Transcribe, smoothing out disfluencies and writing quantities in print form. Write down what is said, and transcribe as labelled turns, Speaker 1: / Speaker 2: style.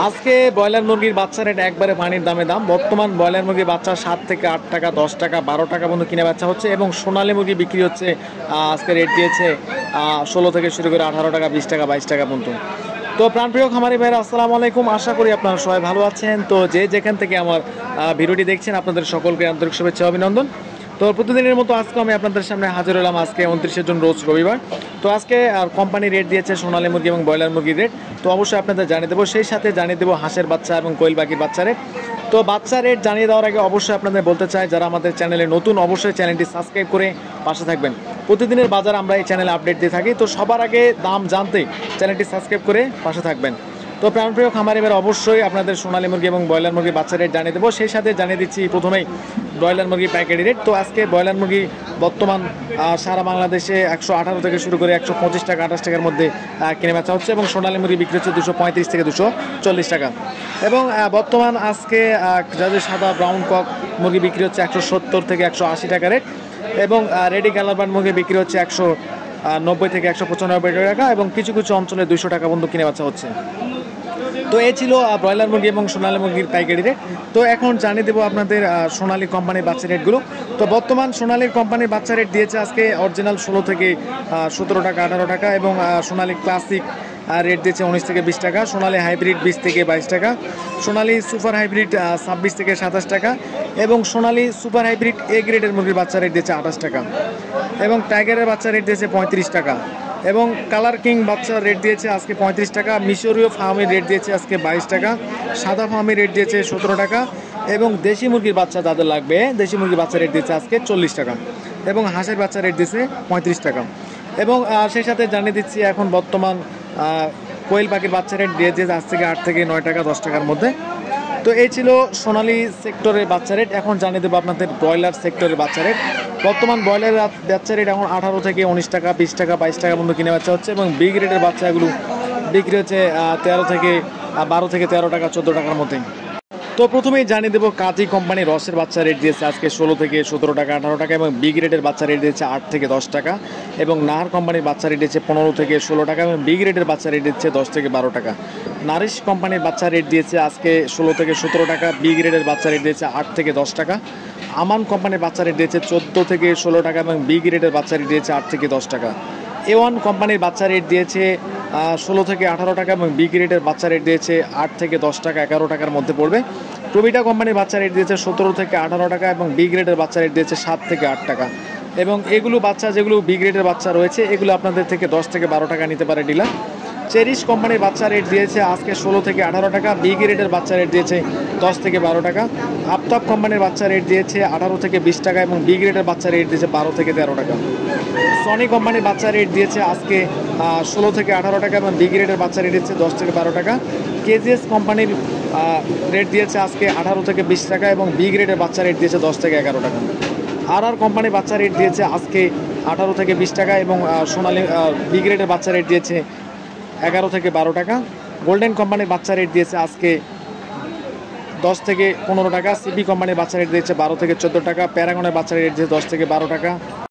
Speaker 1: আজকে ব্রয়লার মুরগির বাচ্চা রেট একবারে পানির দামে দাম। বর্তমান ব্রয়লার মুরগির বাচ্চা 7 থেকে 8 টাকা, 10 টাকা, 12 টাকা পর্যন্ত কিনে বাচ্চা হচ্ছে এবং সোনালী মুরগি বিক্রি হচ্ছে আজকে রেট দিয়েছে 16 থেকে শুরু করে 18 টাকা, 20 টাকা, 22 টাকা পর্যন্ত। তো প্রাণপ্রিয় খামারি ভাইরা, আসসালামু আলাইকুম। আশা করি আপনারা সবাই ভালো আছেন। তো যে যেখান থেকে আমার ভিডিওটি দেখছেন, আপনাদের সকলকে আন্তরিক শুভেচ্ছা অভিনন্দন। তো প্রতিদিনের মতো আজকে আমি আপনাদের সামনে হাজির হলাম। আজকে 29 জুন, রোজ রবিবার। তো আজকে কোম্পানি রেট দিয়েছে সোনালী মুরগি এবং ব্রয়লার মুরগির রেট। তো অবশ্যই আপনাদের জানিয়ে দেবো, সেই সাথে জানিয়ে দেবো হাঁসের বাচ্চা এবং কোয়েল পাখির বাচ্চা রেট। তো বাচ্চা রেট জানিয়ে দেওয়ার আগে অবশ্যই আপনাদের বলতে চাই, যারা আমাদের চ্যানেলে নতুন অবশ্যই চ্যানেলটি সাবস্ক্রাইব করে পাশে থাকবেন। প্রতিদিনের বাজার আমরা এই চ্যানেলে আপডেট দিয়ে থাকি। তো সবার আগে দাম জানতে চ্যানেলটি সাবস্ক্রাইব করে পাশে থাকবেন। তো প্রাণপ্রিয় খামারি ভাইরা, অবশ্যই আপনাদের সোনালী মুরগি এবং ব্রয়লার মুরগির বাচ্চা রেট জানিয়ে দেবো। সেই সাথে জানিয়ে দিচ্ছি প্রথমেই ব্রয়লার মুরগি পাইকারি রেট। তো আজকে ব্রয়লার মুরগি বর্তমান সারা বাংলাদেশে 118 থেকে শুরু করে 125 টাকা, 28 টাকার মধ্যে কিনে বেচা হচ্ছে এবং সোনালী মুরগি বিক্রি হচ্ছে 235 থেকে 240 টাকা। এবং বর্তমান আজকে যাদের সাদা ব্রাউন কক মুরগি বিক্রি হচ্ছে 170 থেকে 180 টাকা রেট এবং রেডি কালার বার্ড মুরগি বিক্রি হচ্ছে 190 থেকে 195 টাকা এবং কিছু কিছু অঞ্চলে 200 টাকা পর্যন্ত কিনে বেচা হচ্ছে। তো এই ছিল ব্রয়লার মুরগি এবং সোনালী মুরগির পাইকারি রেট। তো এখন জানিয়ে দেবো আপনাদের সোনালী কোম্পানির বাচ্চা রেটগুলো। তো বর্তমান সোনালীর কোম্পানির বাচ্চা রেট দিয়েছে আজকে অরিজিনাল 16 থেকে 17 টাকা, 18 টাকা এবং সোনালী ক্লাসিক রেট দিয়েছে 19 থেকে 20 টাকা, সোনালী হাইব্রিড 20 থেকে 22 টাকা, সোনালী সুপার হাইব্রিড 26 থেকে 27 টাকা এবং সোনালী সুপার হাইব্রিড এ গ্রেডের মুরগির বাচ্চা রেট দিয়েছে 28 টাকা এবং টাইগারের বাচ্চা রেট দিয়েছে 35 টাকা এবং কালার কিং বাচ্চার রেট দিয়েছে আজকে 35 টাকা, মিশরীয় ফার্মের রেট দিয়েছে আজকে 22 টাকা, সাদা ফার্মের রেট দিয়েছে 17 টাকা এবং দেশি মুরগির বাচ্চা যাদের লাগবে দেশি মুরগির বাচ্চা রেট দিয়েছে আজকে 40 টাকা এবং হাঁসের বাচ্চা রেট দিয়েছে 35 টাকা এবং সেই সাথে জানিয়ে দিচ্ছি এখন বর্তমান কোয়েল পাখির বাচ্চা রেট দিয়েছে আজ থেকে 8 থেকে 9 টাকা, 10 টাকার মধ্যে। তো এই ছিল সোনালী সেক্টরের বাচ্চা রেট। এখন জানিয়ে দেবো আপনাদের ব্রয়লার সেক্টরের বাচ্চা রেট। বর্তমান ব্রয়লার বাচ্চা রেট এখন 18 থেকে 19 টাকা, 20 টাকা, 22 টাকা পর্যন্ত কিনে বাচ্চা হচ্ছে এবং বিগ রেটের বাচ্চাগুলো বিক্রি হচ্ছে 12 থেকে 13 টাকা, 14 টাকার মধ্যে। তো প্রথমেই জানিয়ে দেবো কাজী কোম্পানি রসের বাচ্চা রেট দিয়েছে আজকে 16 থেকে 17 টাকা, 18 টাকা এবং বিগ রেটের বাচ্চা রেট দিয়েছে 8 থেকে 10 টাকা এবং নাহার কোম্পানির বাচ্চা রেট দিয়েছে 15 থেকে 16 টাকা এবং বিগ রেটের বাচ্চা রেট দিচ্ছে 10 থেকে 12 টাকা। নারিশ কোম্পানির বাচ্চা রেট দিয়েছে আজকে 16 থেকে 17 টাকা, বিগ রেটের বাচ্চা রেট দিয়েছে 8 থেকে 10 টাকা। আমান কোম্পানির বাচ্চা রেট দিয়েছে 14 থেকে 16 টাকা এবং বিগ রেটের বাচ্চা রেট দিয়েছে 8 থেকে 10 টাকা। A1 কোম্পানির বাচ্চা রেট দিয়েছে 16 থেকে 18 টাকা এবং বিগ রেটের বাচ্চা রেট দিয়েছে 8 থেকে 10 টাকা, 11 টাকার মধ্যে পড়বে। প্রবিটা কোম্পানির বাচ্চা রেট দিয়েছে 17 থেকে 18 টাকা এবং বিগ রেটের বাচ্চা রেট দিয়েছে 7 থেকে 8 টাকা এবং এগুলো বাচ্চা যেগুলো বিগ রেটের বাচ্চা রয়েছে এগুলো আপনাদের থেকে 10 থেকে 12 টাকা নিতে পারে ডিলার। চেরিশ কোম্পানির বাচ্চা রেট দিয়েছে আজকে 16 থেকে 18 টাকা, বিগ রেটের বাচ্চা রেট দিয়েছে 10 থেকে 12 টাকা। আফতাব কোম্পানির বাচ্চা রেট দিয়েছে 18 থেকে 20 টাকা এবং বিগ রেটের বাচ্চা রেট দিয়েছে 12 থেকে 13 টাকা। সনি কোম্পানির বাচ্চা রেট দিয়েছে আজকে 16 থেকে 18 টাকা এবং বিগ রেটের বাচ্চা রেট দিচ্ছে 10 থেকে 12 টাকা। কেজিএস কোম্পানির রেট দিয়েছে আজকে 18 থেকে 20 টাকা এবং বিগ রেটের বাচ্চা রেট দিয়েছে 10 থেকে 11 টাকা। আর কোম্পানির বাচ্চা রেট দিয়েছে আজকে 18 থেকে 20 টাকা এবং সোনালী বিগ রেটের বাচ্চা রেট দিয়েছে 11 থেকে 12 টাকা। গোল্ডেন কোম্পানির বাচ্চা রেট দিয়েছে আজকে 10 থেকে 15 টাকা। সিপি কোম্পানির বাচ্চা রেট দিয়েছে 12 থেকে 14 টাকা। প্যারাগনের বাচ্চা রেট দিয়েছে 10 থেকে 12 টাকা।